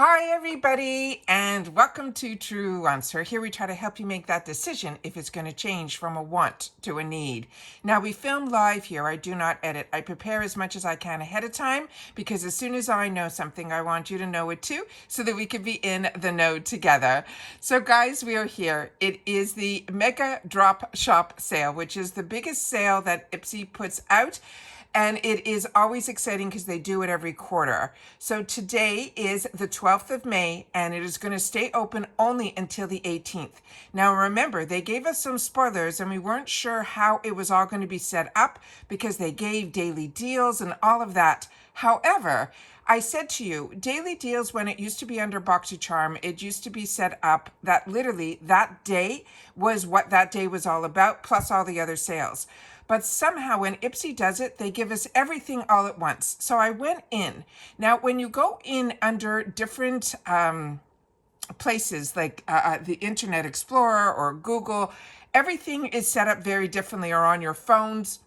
Hi everybody, and welcome to Truewants. Here we try to help you make that decision if it's going to change from a want to a need. Now we film live here. I do not edit. I prepare as much as I can ahead of time because as soon as I know something, I want you to know it too so that we can be in the know together. So guys, we are here. It is the Mega Drop Shop Sale, which is the biggest sale that IPSY puts out. And it is always exciting because they do it every quarter. So today is the 12th of May, and it is going to stay open only until the 18th. Now remember, they gave us some spoilers, and we weren't sure how it was all going to be set up because they gave daily deals and all of that. However, I said to you, daily deals, when it used to be under BoxyCharm, it used to be set up that literally that day was what that day was all about, plus all the other sales. But somehow when IPSY does it, they give us everything all at once. So I went in. Now, when you go in under different places like the Internet Explorer or Google, everything is set up very differently, or on your phones.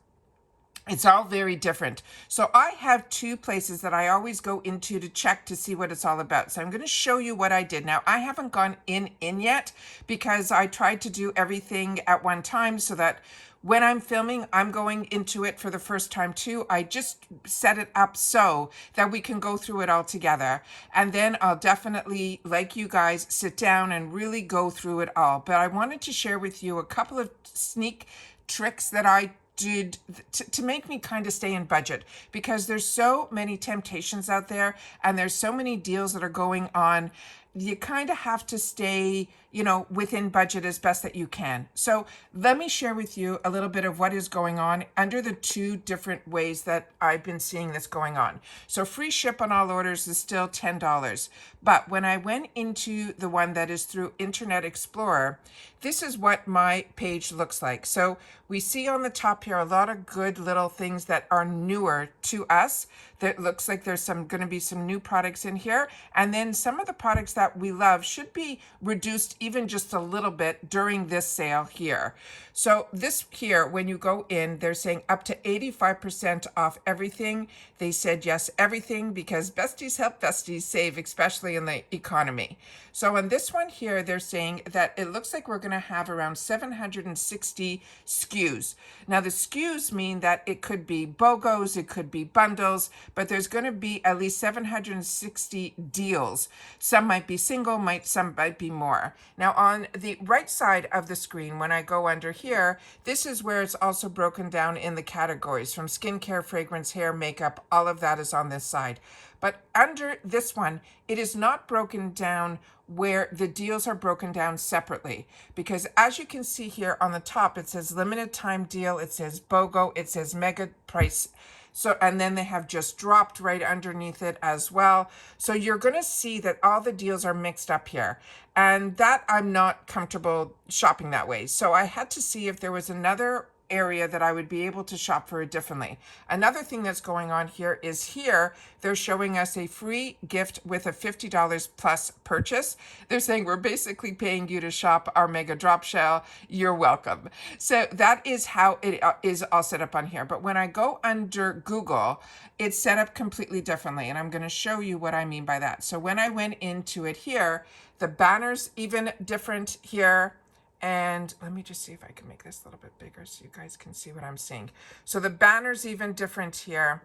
It's all very different. So I have two places that I always go into to check to see what it's all about. So I'm going to show you what I did. Now, I haven't gone in yet because I tried to do everything at one time so that when I'm filming, I'm going into it for the first time too. I just set it up so that we can go through it all together. And then I'll definitely, like you guys, sit down and really go through it all. But I wanted to share with you a couple of sneak tricks that I did to make me kind of stay in budget, because there's so many temptations out there and there's so many deals that are going on. You kind of have to stay, within budget as best that you can. So let me share with you a little bit of what is going on under the two different ways that I've been seeing this going on. So free ship on all orders is still $10. But when I went into the one that is through Internet Explorer, this is what my page looks like. So we see on the top here a lot of good little things that are newer to us. That looks like there's going to be some new products in here. And then some of the products that we love should be reduced even just a little bit during this sale here. So this here, when you go in, they're saying up to 85% off everything. They said yes, everything, because besties help besties save, especially in the economy. So on this one here, they're saying that it looks like we're going to have around 760 SKUs. Now the SKUs mean that it could be BOGOs, it could be bundles, but there's going to be at least 760 deals. Some might be single, some might be more. Now on the right side of the screen, when I go under here, this is where it's also broken down in the categories from skincare, fragrance, hair, makeup, all of that is on this side. But under this one, it is not broken down where the deals are broken down separately, because as you can see here on the top, it says limited time deal, it says BOGO, it says mega price. So, and then they have just dropped right underneath it as well. So you're going to see that all the deals are mixed up here, and that I'm not comfortable shopping that way. So I had to see if there was another area that I would be able to shop for it differently. Another thing that's going on here is here they're showing us a free gift with a $50 plus purchase. They're saying we're basically paying you to shop our Mega Drop Sale. You're welcome. So that is how it is all set up on here. But when I go under Google, it's set up completely differently, and I'm going to show you what I mean by that. So when I went into it here, the banner's even different here. And let me just see if I can make this a little bit bigger so you guys can see what I'm seeing. So the banner's even different here.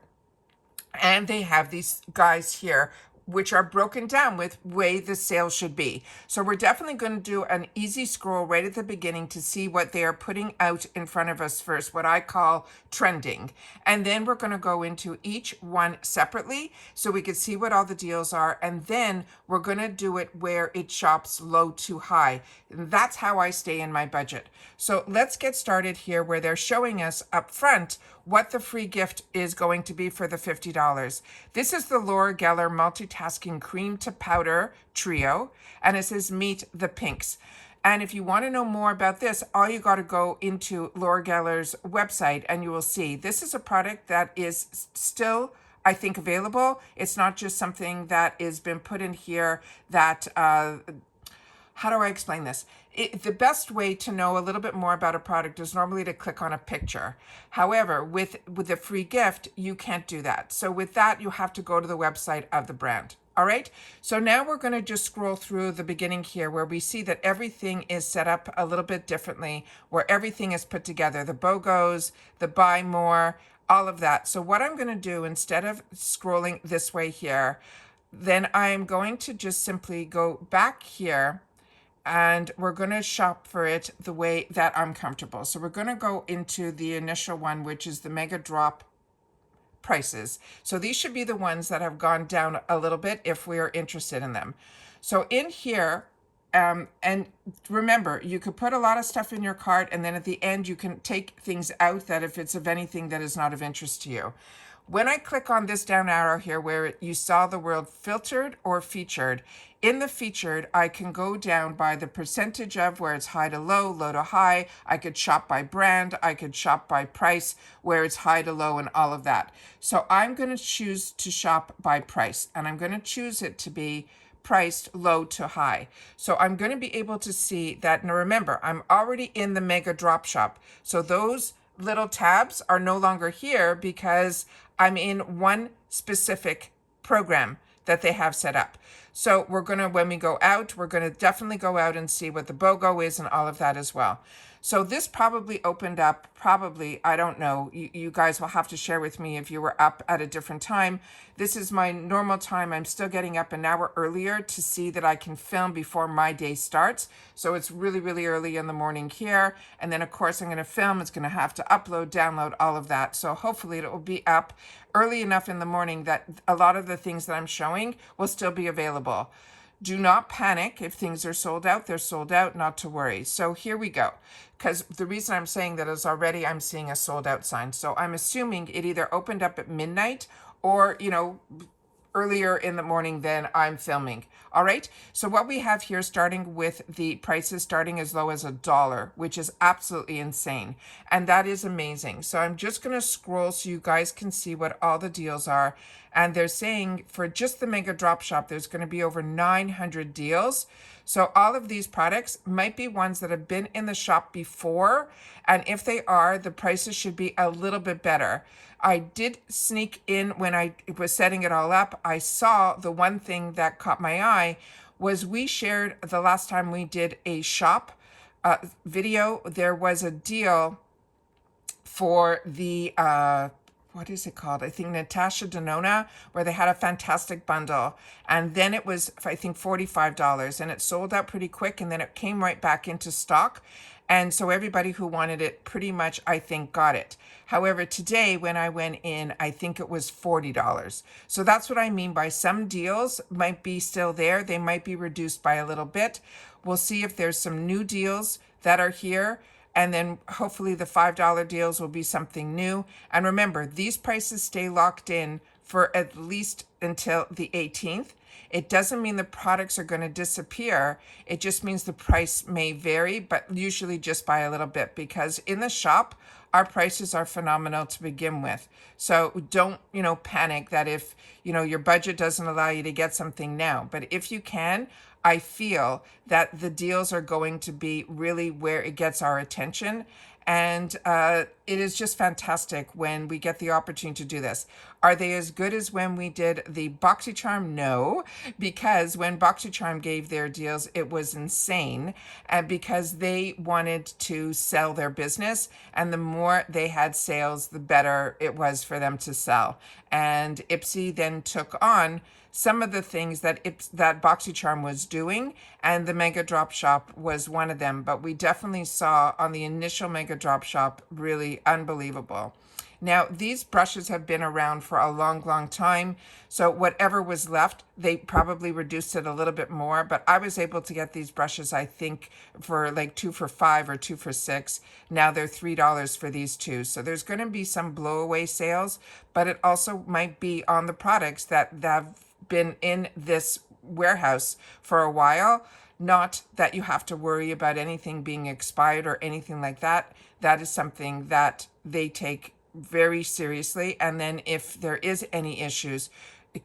And they have these guys here, which are broken down with way the sale should be. So we're definitely going to do an easy scroll right at the beginning to see what they are putting out in front of us first, what I call trending. And then we're going to go into each one separately so we can see what all the deals are. And then we're going to do it where it shops low to high. And that's how I stay in my budget. So let's get started here where they're showing us up front what the free gift is going to be for the $50. This is the Laura Geller Multitasking Cream to Powder Trio, and it says Meet the Pinks. And if you want to know more about this, all you got to go into Laura Geller's website and you will see this is a product that is still, I think, available. It's not just something that has been put in here that how do I explain this? The best way to know a little bit more about a product is normally to click on a picture. However, with a free gift, you can't do that. So with that, you have to go to the website of the brand. All right, so now we're going to just scroll through the beginning here where we see that everything is set up a little bit differently, where everything is put together, the BOGOs, the buy more, all of that. So what I'm going to do, instead of scrolling this way here, then I'm going to just simply go back here and we're going to shop for it the way that I'm comfortable. So we're going to go into the initial one, which is the mega drop prices. So these should be the ones that have gone down a little bit if we are interested in them. So in here, and remember, you could put a lot of stuff in your cart, and then at the end you can take things out that if it's of anything that is not of interest to you. When I click on this down arrow here where you saw the word filtered or featured, in the featured, I can go down by the percentage of where it's high to low, low to high. I could shop by brand. I could shop by price, where it's high to low and all of that. So I'm going to choose to shop by price, and I'm going to choose it to be priced low to high. So I'm going to be able to see that. Now remember, I'm already in the mega drop shop. So those little tabs are no longer here because I'm in one specific program that they have set up. So we're going to, when we go out, we're going to definitely go out and see what the BOGO is and all of that as well. So this probably opened up, I don't know, you guys will have to share with me if you were up at a different time. This is my normal time. I'm still getting up an hour earlier to see that I can film before my day starts. So it's really, really early in the morning here. And then of course I'm going to film. It's going to have to upload, download, all of that. So hopefully it will be up early enough in the morning that a lot of the things that I'm showing will still be available. Do not panic. If things are sold out, they're sold out, not to worry. So here we go. Because the reason I'm saying that is already I'm seeing a sold out sign. So I'm assuming it either opened up at midnight or, earlier in the morning than I'm filming. All right. So what we have here, starting with the prices starting as low as $1, which is absolutely insane. And that is amazing. So I'm just going to scroll so you guys can see what all the deals are. And they're saying for just the mega drop shop, there's going to be over 900 deals. So all of these products might be ones that have been in the shop before. And if they are, the prices should be a little bit better. I did sneak in when I was setting it all up. I saw the one thing that caught my eye was we shared the last time we did a shop video. There was a deal for the, what is it called? I think Natasha Denona, where they had a fantastic bundle. And then it was, I think, $45 and it sold out pretty quick. And then it came right back into stock. And so everybody who wanted it pretty much, I think, got it. However, today when I went in, I think it was $40. So that's what I mean by some deals might be still there. They might be reduced by a little bit. We'll see if there's some new deals that are here. And then hopefully the $5 deals will be something new. And remember, these prices stay locked in for at least until the 18th. It doesn't mean the products are going to disappear. It just means the price may vary, but usually just by a little bit, because in the shop, our prices are phenomenal to begin with. So don't, panic that if, your budget doesn't allow you to get something now. But if you can, I feel that the deals are going to be really where it gets our attention. And it is just fantastic when we get the opportunity to do this. Are they as good as when we did the BoxyCharm? No, because when BoxyCharm gave their deals, it was insane, and because they wanted to sell their business, and the more they had sales, the better it was for them to sell. And IPSY then took on some of the things that BoxyCharm was doing, and the Mega Drop Shop was one of them. But we definitely saw on the initial Mega Drop Shop really unbelievable. Now, these brushes have been around for a long, long time. So whatever was left, they probably reduced it a little bit more. But I was able to get these brushes, I think, for like 2 for $5 or 2 for $6. Now they're $3 for these two. So there's going to be some blowaway sales, but it also might be on the products that have been in this warehouse for a while. Not that you have to worry about anything being expired or anything like that. That is something that they take very seriously. And then if there is any issues,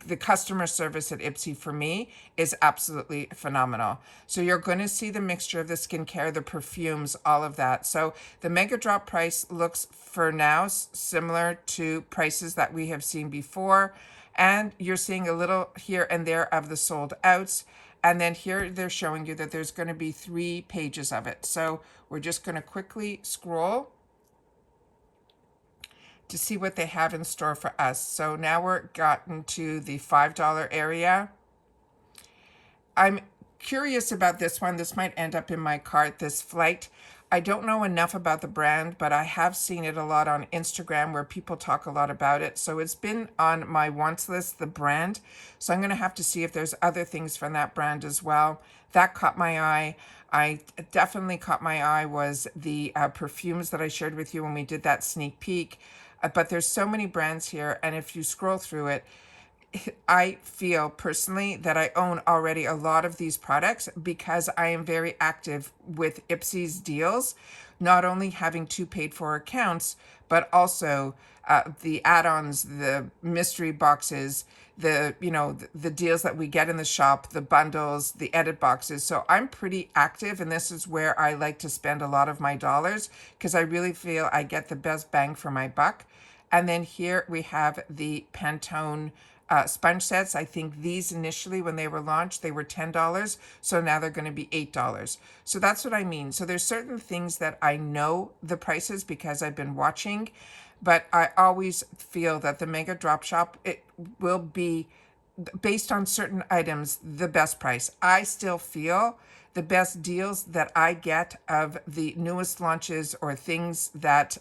the customer service at IPSY for me is absolutely phenomenal. So you're going to see the mixture of the skincare, the perfumes, all of that. So the Mega Drop price looks for now similar to prices that we have seen before. And you're seeing a little here and there of the sold outs. And then here they're showing you that there's going to be 3 pages of it. So we're just going to quickly scroll to see what they have in store for us. So now we're gotten to the $5 area. I'm curious about this one. This might end up in my cart, this flight. I don't know enough about the brand, but I have seen it a lot on Instagram where people talk a lot about it. So it's been on my wants list, the brand. So I'm going to have to see if there's other things from that brand as well. That caught my eye. I definitely caught my eye was the perfumes that I shared with you when we did that sneak peek. But there's so many brands here. And if you scroll through it, I feel personally that I own already a lot of these products because I am very active with IPSY's deals, not only having 2 paid for accounts, but also the add-ons, the mystery boxes, the deals that we get in the shop, the bundles, the edit boxes. So I'm pretty active, and this is where I like to spend a lot of my dollars because I really feel I get the best bang for my buck. And then here we have the Pantone sponge sets. I think these initially when they were launched, they were $10. So now they're going to be $8. So that's what I mean. So there's certain things that I know the prices because I've been watching, but I always feel that the Mega Drop Shop, it will be based on certain items, the best price. I still feel the best deals that I get of the newest launches or things that,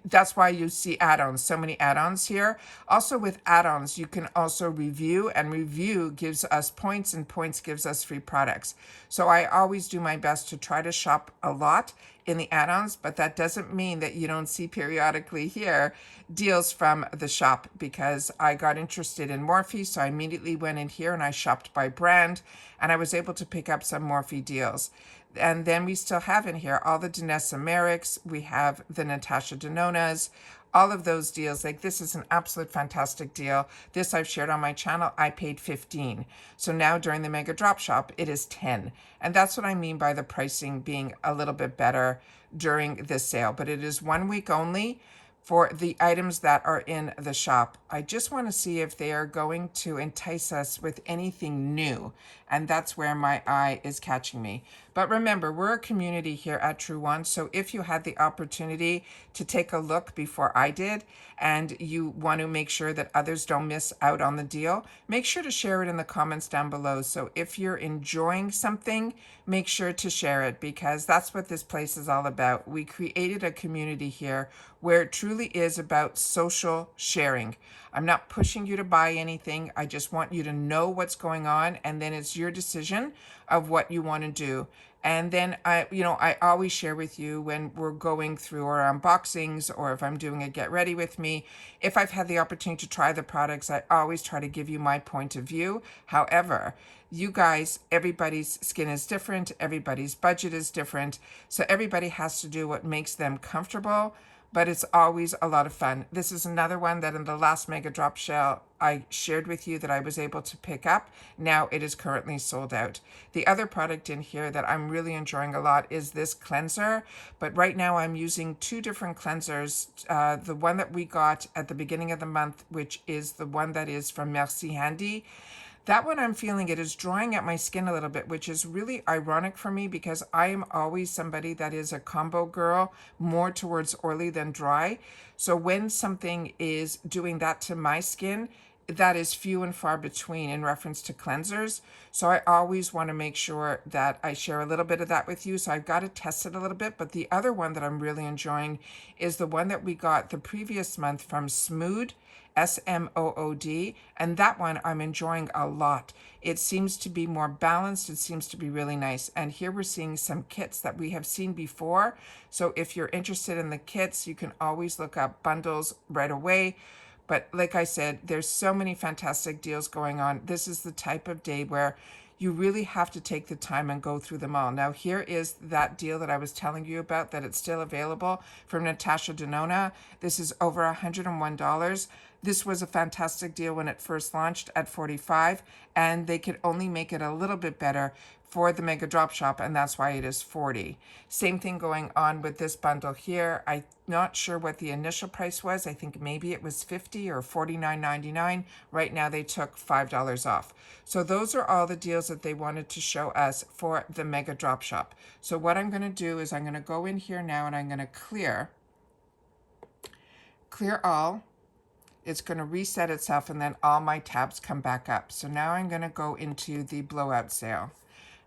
that's why you see add-ons, so many add-ons here. Also with add-ons, you can also review, and review gives us points, and points gives us free products. So I always do my best to try to shop a lot in the add-ons, but that doesn't mean that you don't see periodically here deals from the shop, because I got interested in Morphe, so I immediately went in here and I shopped by brand, and I was able to pick up some Morphe deals. And then we still have in here all the Danessa Merricks. We have the Natasha Denonas, all of those deals. Like, this is an absolute fantastic deal. This I've shared on my channel. I paid 15. So now during the Mega Drop Shop, it is 10. And that's what I mean by the pricing being a little bit better during this sale. But it is 1 week only for the items that are in the shop. I just want to see if they are going to entice us with anything new. And that's where my eye is catching me. But remember, we're a community here at Truewants. So if you had the opportunity to take a look before I did, and you want to make sure that others don't miss out on the deal, make sure to share it in the comments down below. So if you're enjoying something, make sure to share it, because that's what this place is all about. We created a community here where it truly is about social sharing. I'm not pushing you to buy anything. I just want you to know what's going on, and then it's your decision of what you want to do. And then I always share with you when we're going through our unboxings, or if I'm doing a get ready with me, if I've had the opportunity to try the products, I always try to give you my point of view. However, you guys, everybody's skin is different, everybody's budget is different, so everybody has to do what makes them comfortable. But it's always a lot of fun. This is another one that in the last Mega Drop Sale I shared with you that I was able to pick up. Now it is currently sold out. The other product in here that I'm really enjoying a lot is this cleanser. But right now I'm using 2 different cleansers. The one that we got at the beginning of the month, which is the one that is from Merci Handy. That one I'm feeling it is drying out my skin a little bit, which is really ironic for me because I am always somebody that is a combo girl, more towards oily than dry. So when something is doing that to my skin, that is few and far between in reference to cleansers. So I always want to make sure that I share a little bit of that with you. So I've got to test it a little bit. But the other one that I'm really enjoying is the one that we got the previous month from Smood, Smood, and that one I'm enjoying a lot. It seems to be more balanced. It seems to be really nice. And here we're seeing some kits that we have seen before. So if you're interested in the kits, you can always look up bundles right away. But like I said, there's so many fantastic deals going on. This is the type of day where you really have to take the time and go through them all. Now, here is that deal that I was telling you about, that it's still available from Natasha Denona. This is over $101. This was a fantastic deal when it first launched at 45, and they could only make it a little bit better for the Mega Drop Shop, and that's why it is 40. Same thing going on with this bundle here. I'm not sure what the initial price was. I think maybe it was 50 or 49.99. Right now they took $5 off. So those are all the deals that they wanted to show us for the Mega Drop Shop. So what I'm going to do is I'm going to go in here now and I'm going to clear all. It's going to reset itself and then all my tabs come back up. So now I'm going to go into the blowout sale.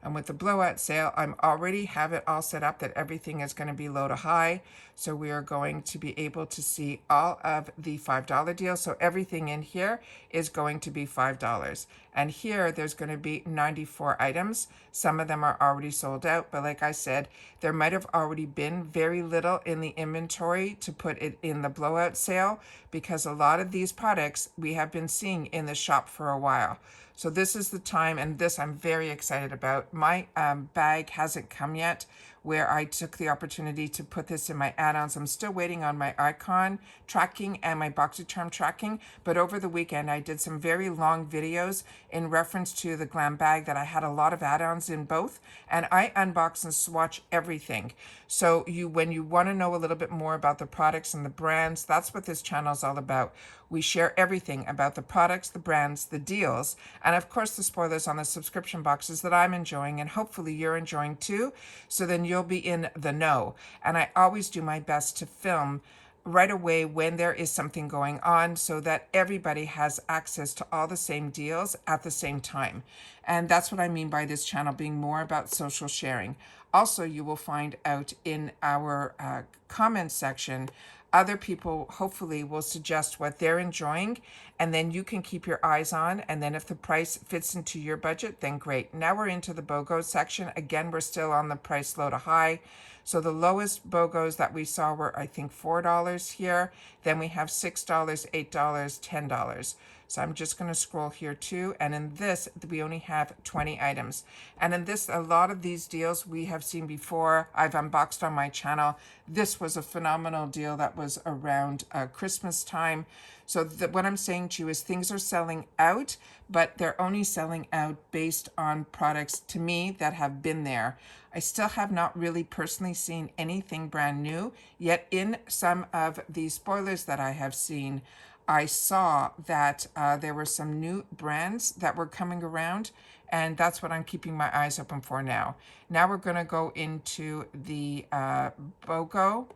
And with the blowout sale, I'm already have it all set up that everything is going to be low to high. So we are going to be able to see all of the $5 deals. So everything in here is going to be $5. And here there's going to be 94 items. Some of them are already sold out, but like I said, there might have already been very little in the inventory to put it in the blowout sale, because a lot of these products we have been seeing in the shop for a while. So this is the time, and this I'm very excited about. My bag hasn't come yet, where I took the opportunity to put this in my add-ons. I'm still waiting on my icon tracking and my BoxyCharm tracking, but over the weekend I did some very long videos in reference to the Glam bag that I had a lot of add-ons in both, and I unbox and swatch everything. So when you want to know a little bit more about the products and the brands, that's what this channel is all about. We share everything about the products, the brands, the deals, and of course the spoilers on the subscription boxes that I'm enjoying, and hopefully you're enjoying too, so then you'll be in the know. And I always do my best to film right away when there is something going on, so that everybody has access to all the same deals at the same time. And that's what I mean by this channel being more about social sharing. Also, you will find out in our comments section, other people hopefully will suggest what they're enjoying, and then you can keep your eyes on, and then if the price fits into your budget, then great. Now we're into the BOGO section. Again, we're still on the price low to high. So the lowest BOGOs that we saw were, I think, $4 here. Then we have $6, $8, $10. So I'm just going to scroll here too. And in this, we only have 20 items. And in this, a lot of these deals we have seen before. I've unboxed on my channel. This was a phenomenal deal that was around Christmas time. So what I'm saying to you is things are selling out, but they're only selling out based on products, to me, that have been there. I still have not really personally seen anything brand new, yet in some of the spoilers that I have seen, I saw that there were some new brands that were coming around, and that's what I'm keeping my eyes open for now. Now we're going to go into the BOGO.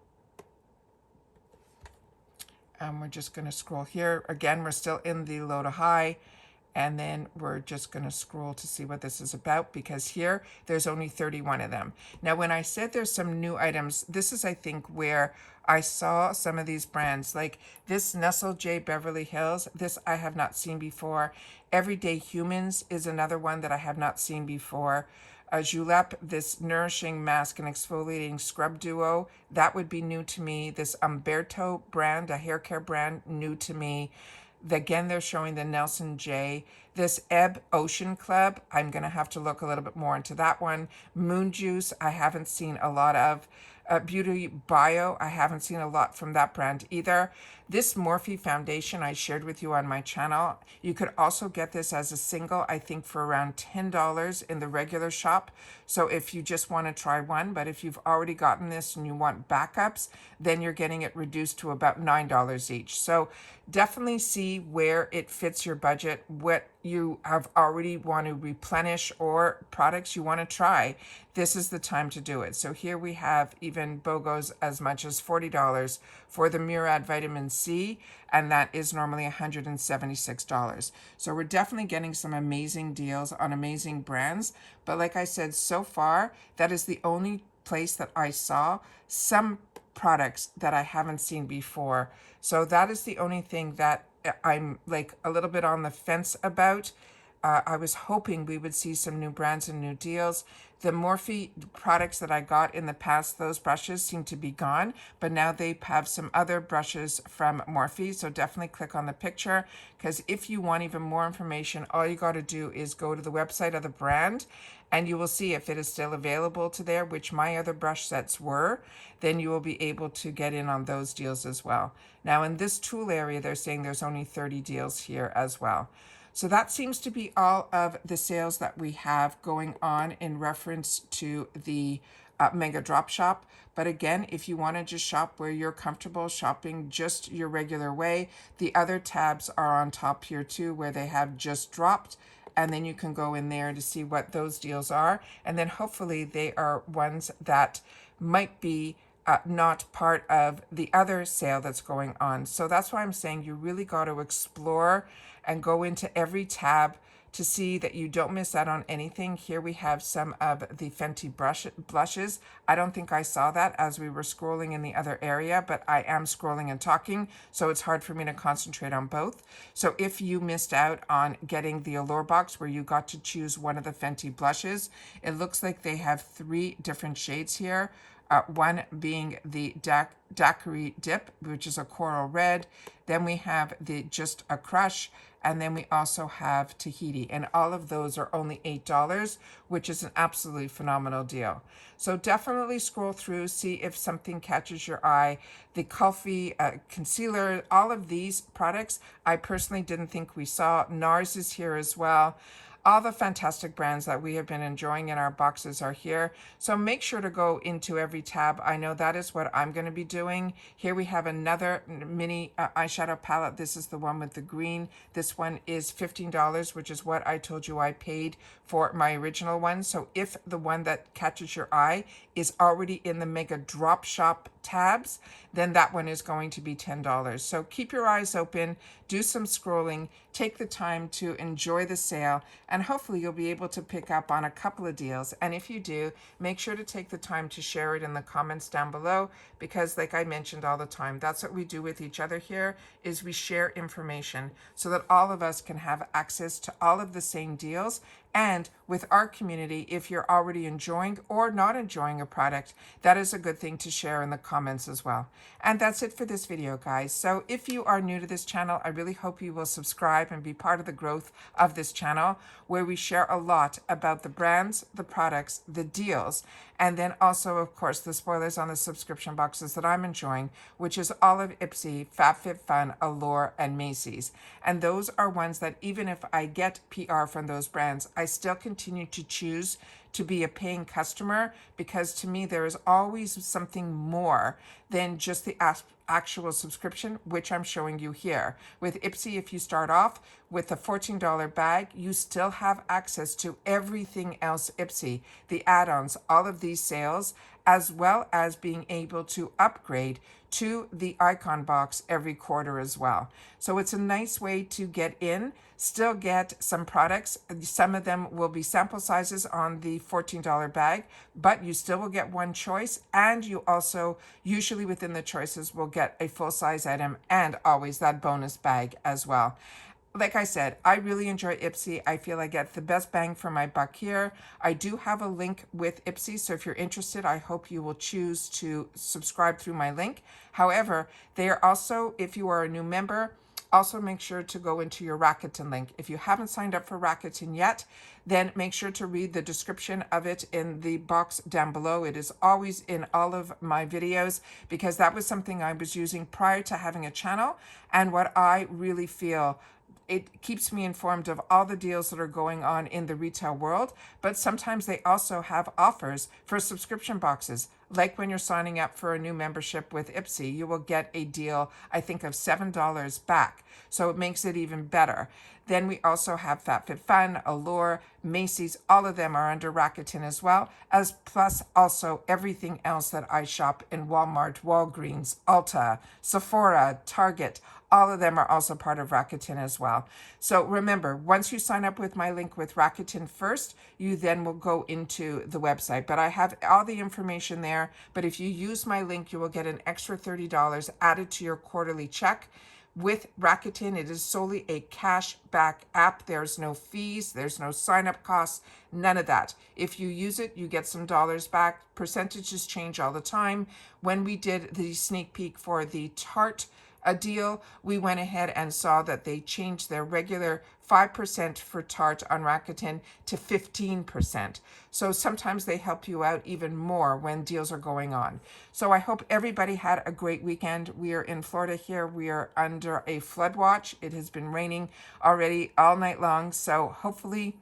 We're just going to scroll here. Again, we're still in the low to high. And then we're just going to scroll to see what this is about, because here there's only 31 of them. Now, when I said there's some new items, this is, I think, where I saw some of these brands, like this Nestle J Beverly Hills. This I have not seen before. Everyday Humans is another one that I have not seen before. Julep, this nourishing mask and exfoliating scrub duo, that would be new to me. This Umberto brand, a hair care brand, new to me. Again, they're showing the Nelson J. This Ebb Ocean Club, I'm going to have to look a little bit more into that one. Moon Juice, I haven't seen a lot of. Beauty Bio, I haven't seen a lot from that brand either. This Morphe foundation I shared with you on my channel. You could also get this as a single, I think for around $10 in the regular shop. So if you just want to try one, but if you've already gotten this and you want backups, then you're getting it reduced to about $9 each. So definitely see where it fits your budget, what you have already want to replenish or products you want to try. This is the time to do it. So here we have even BOGOs as much as $40 for the Murad Vitamin C, and that is normally $176. So we're definitely getting some amazing deals on amazing brands. But like I said, so far, that is the only place that I saw some products that I haven't seen before. So that is the only thing that I'm like a little bit on the fence about. I was hoping we would see some new brands and new deals. The Morphe products that I got in the past, those brushes seem to be gone, but now they have some other brushes from Morphe. So definitely click on the picture, because if you want even more information, all you got to do is go to the website of the brand and you will see if it is still available to there, which my other brush sets were. Then you will be able to get in on those deals as well. Now in this tool area, they're saying there's only 30 deals here as well. So that seems to be all of the sales that we have going on in reference to the Mega Drop Shop. But again, if you want to just shop where you're comfortable shopping just your regular way, the other tabs are on top here too, where they have just dropped. And then you can go in there to see what those deals are. And then hopefully they are ones that might be not part of the other sale that's going on. So that's why I'm saying you really got to explore and go into every tab to see that you don't miss out on anything. Here we have some of the Fenty blushes. I don't think I saw that as we were scrolling in the other area, but I am scrolling and talking, so it's hard for me to concentrate on both. So if you missed out on getting the Allure box where you got to choose one of the Fenty blushes, it looks like they have 3 different shades here. One being the Daiquiri Dip, which is a coral red. Then we have the Just a Crush, and then we also have Tahiti. And all of those are only $8, which is an absolutely phenomenal deal. So definitely scroll through, see if something catches your eye. The Coffee Concealer, all of these products, I personally didn't think we saw. NARS is here as well. All the fantastic brands that we have been enjoying in our boxes are here. So make sure to go into every tab. I know that is what I'm going to be doing. Here we have another mini eyeshadow palette. This is the one with the green. This one is $15, which is what I told you I paid for my original one. So if the one that catches your eye is already in the Mega Drop Shop tabs, then that one is going to be $10. So keep your eyes open, do some scrolling, take the time to enjoy the sale, and hopefully you'll be able to pick up on a couple of deals. And if you do, make sure to take the time to share it in the comments down below, because like I mentioned all the time, that's what we do with each other here, is we share information so that all of us can have access to all of the same deals. And with our community, if you're already enjoying or not enjoying a product, that is a good thing to share in the comments as well. And that's it for this video, guys. So if you are new to this channel, I really hope you will subscribe and be part of the growth of this channel, where we share a lot about the brands, the products, the deals, and then also, of course, the spoilers on the subscription boxes that I'm enjoying, which is all of IPSY, FabFitFun, Allure, and Macy's. And those are ones that even if I get PR from those brands, I still continue to choose to be a paying customer, because to me there is always something more than just the actual subscription, which I'm showing you here. With IPSY, if you start off with a $14 bag, you still have access to everything else IPSY, the add-ons, all of these sales, as well as being able to upgrade to the icon box every quarter as well. So it's a nice way to get in, still get some products. Some of them will be sample sizes on the $14 bag, but you still will get one choice, and you also usually within the choices will get a full-size item and always that bonus bag as well. Like I said, I really enjoy IPSY. I feel I get the best bang for my buck here. I do have a link with IPSY, so if you're interested, I hope you will choose to subscribe through my link. However, they are also, if you are a new member, also make sure to go into your Rakuten link. If you haven't signed up for Rakuten yet, then make sure to read the description of it in the box down below. It is always in all of my videos, because that was something I was using prior to having a channel, and what I really feel it keeps me informed of all the deals that are going on in the retail world, but sometimes they also have offers for subscription boxes. Like when you're signing up for a new membership with IPSY, you will get a deal, I think, of $7 back. So it makes it even better. Then we also have FabFitFun, Allure, Macy's, all of them are under Rakuten as well, as plus also everything else that I shop in Walmart, Walgreens, Ulta, Sephora, Target. All of them are also part of Rakuten as well. So remember, once you sign up with my link with Rakuten first, you then will go into the website. But I have all the information there. But if you use my link, you will get an extra $30 added to your quarterly check, With Rakuten, it is solely a cash back app. There's no fees, there's no sign up costs, none of that. If you use it, you get some dollars back. Percentages change all the time. When we did the sneak peek for the Tarte deal, we went ahead and saw that they changed their regular 5% for Tarte on Rakuten to 15%. So sometimes they help you out even more when deals are going on. So I hope everybody had a great weekend. We are in Florida here. We are under a flood watch. It has been raining already all night long. So hopefully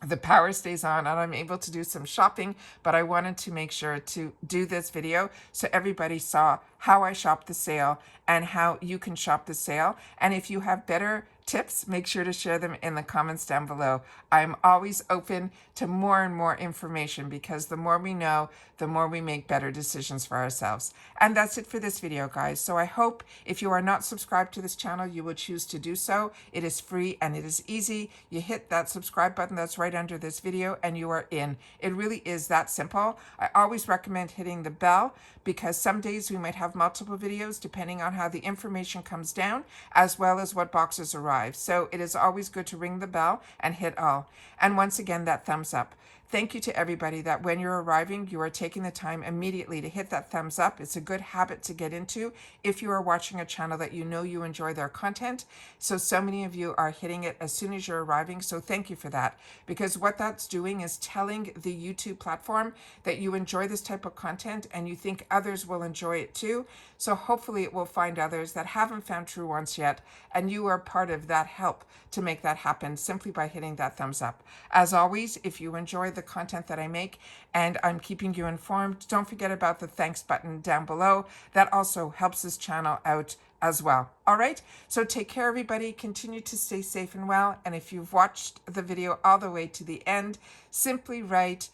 the power stays on and I'm able to do some shopping, but I wanted to make sure to do this video so everybody saw how I shop the sale and how you can shop the sale. And if you have better tips, make sure to share them in the comments down below. I'm always open to more and more information because the more we know, the more we make better decisions for ourselves. And that's it for this video, guys. So I hope if you are not subscribed to this channel, you will choose to do so. It is free and it is easy. You hit that subscribe button that's right under this video and you are in. It really is that simple. I always recommend hitting the bell because some days we might have multiple videos depending on how the information comes down, as well as what boxes arrive. So it is always good to ring the bell and hit all. And once again, that thumbs up. Thank you to everybody that when you're arriving, you are taking the time immediately to hit that thumbs up. It's a good habit to get into if you are watching a channel that you know you enjoy their content. So many of you are hitting it as soon as you're arriving. So thank you for that, because what that's doing is telling the YouTube platform that you enjoy this type of content and you think others will enjoy it too. So hopefully it will find others that haven't found Truewants yet, and you are part of that help to make that happen simply by hitting that thumbs up. As always, if you enjoy the content that I make and I'm keeping you informed, don't forget about the thanks button down below. That also helps this channel out as well. All right, so take care, everybody. Continue to stay safe and well. And if you've watched the video all the way to the end, simply write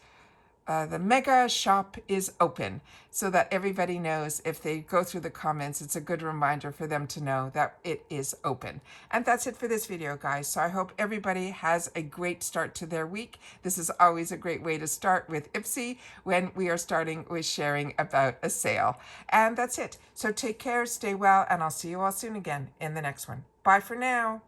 the mega shop is open, so that everybody knows. If they go through the comments, it's a good reminder for them to know that it is open. And that's it for this video, guys. So I hope everybody has a great start to their week. This is always a great way to start with IPSY when we are starting with sharing about a sale. And that's it. So take care, stay well, and I'll see you all soon again in the next one. Bye for now.